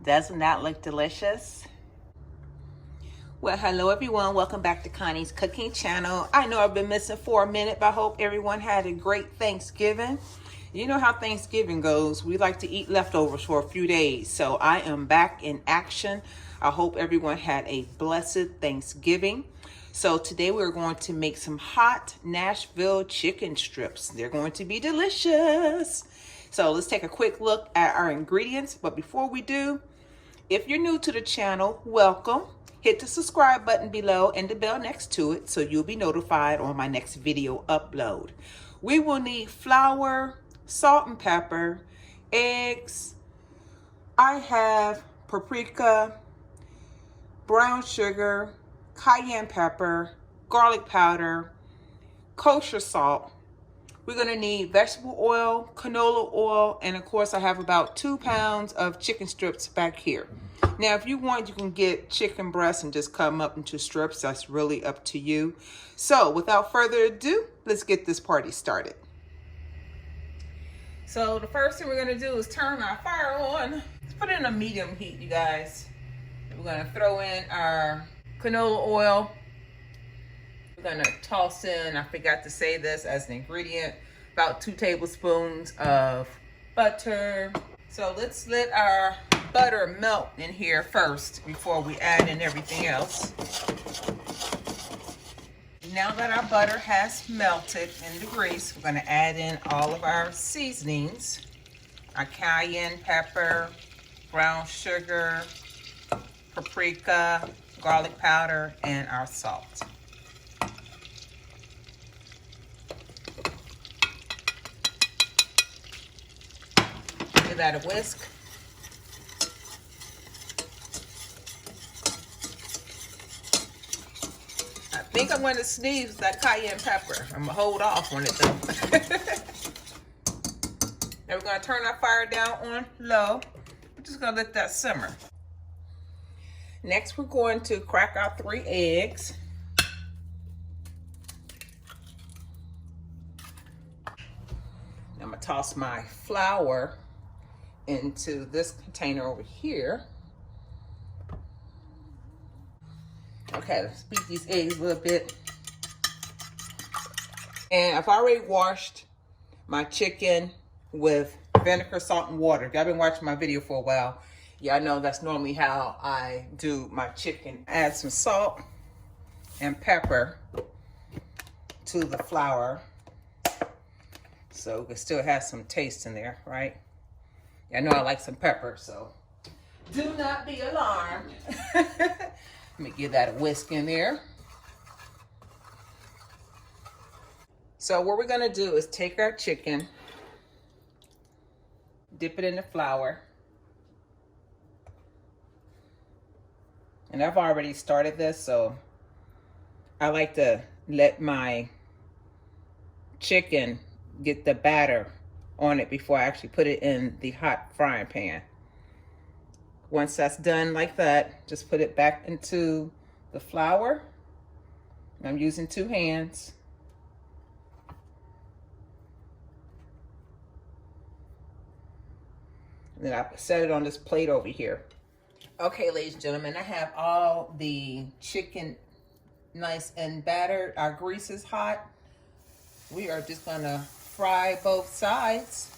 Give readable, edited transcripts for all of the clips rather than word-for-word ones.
Doesn't that look delicious? Well, hello everyone. Welcome back to Connie's cooking channel. I know I've been missing for a minute, but I hope everyone had a great Thanksgiving. You know how Thanksgiving goes. We like to eat leftovers for a few days. So I am back in action. I hope everyone had a blessed Thanksgiving. So today we're going to make some hot Nashville chicken strips. They're going to be delicious. So let's take a quick look at our ingredients. But before we do, if you're new to the channel, welcome. Hit the subscribe button below and the bell next to it so you'll be notified on my next video upload. We will need flour, salt and pepper, eggs. I have paprika, brown sugar, cayenne pepper, garlic powder, kosher salt. We're going to need vegetable oil, canola oil, and of course I have about 2 pounds of chicken strips back here. Now, if you want, you can get chicken breasts and just cut them up into strips. That's really up to you. So without further ado, let's get this party started. So the first thing we're going to do is turn our fire on. Let's put it in a medium heat, you guys. We're going to throw in our canola oil. We're going to toss in, I forgot to say this as an ingredient, about 2 tablespoons of butter. So let's let our butter melt in here first before we add in everything else. Now that our butter has melted in the grease, we're going to add in all of our seasonings. Our cayenne pepper, brown sugar, paprika, garlic powder, and our salt. Give that a whisk. I think I'm going to sneeze with that cayenne pepper. I'm going to hold off on it though. Now we're going to turn our fire down on low. We're just going to let that simmer. Next, we're going to crack our 3 eggs. I'm going to toss my flour into this container over here. Okay, let's beat these eggs a little bit. And I've already washed my chicken with vinegar, salt, and water. If y'all been watching my video for a while, y'all know that's normally how I do my chicken. Add some salt and pepper to the flour so it still has some taste in there, right? I know I like some pepper, so do not be alarmed. Let me give that a whisk in there. So what we're gonna do is take our chicken, dip it in the flour. And I've already started this, so I like to let my chicken get the batter on it before I actually put it in the hot frying pan. Once that's done like that, just put it back into the flour. I'm using 2 hands. And then I set it on this plate over here. Okay, ladies and gentlemen, I have all the chicken nice and battered. Our grease is hot. We are just gonna fry both sides.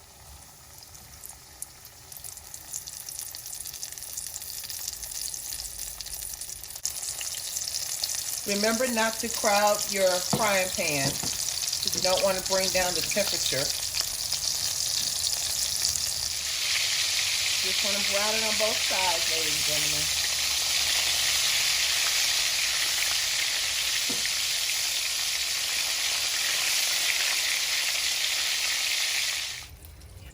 Remember not to crowd your frying pan because you don't want to bring down the temperature. Just want to brown it on both sides, ladies and gentlemen.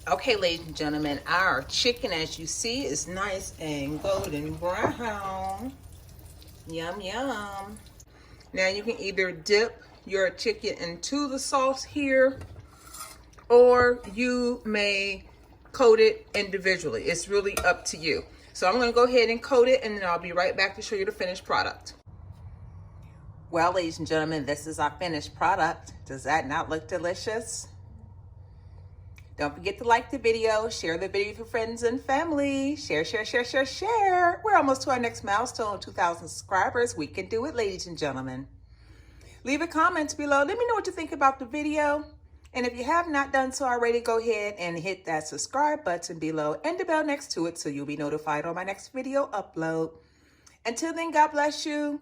Okay, ladies and gentlemen, our chicken, as you see, is nice and golden brown. Yum, yum. Now you can either dip your chicken into the sauce here, or you may coat it individually. It's really up to you. So I'm going to go ahead and coat it, and then I'll be right back to show you the finished product. Well, ladies and gentlemen, this is our finished product. Does that not look delicious? Don't forget to like the video, share the video with your friends and family. Share, share, share, share, share. We're almost to our next milestone, 2,000 subscribers. We can do it, ladies and gentlemen. Leave a comment below. Let me know what you think about the video. And if you have not done so already, go ahead and hit that subscribe button below and the bell next to it so you'll be notified on my next video upload. Until then, God bless you.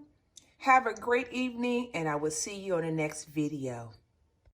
Have a great evening, and I will see you on the next video.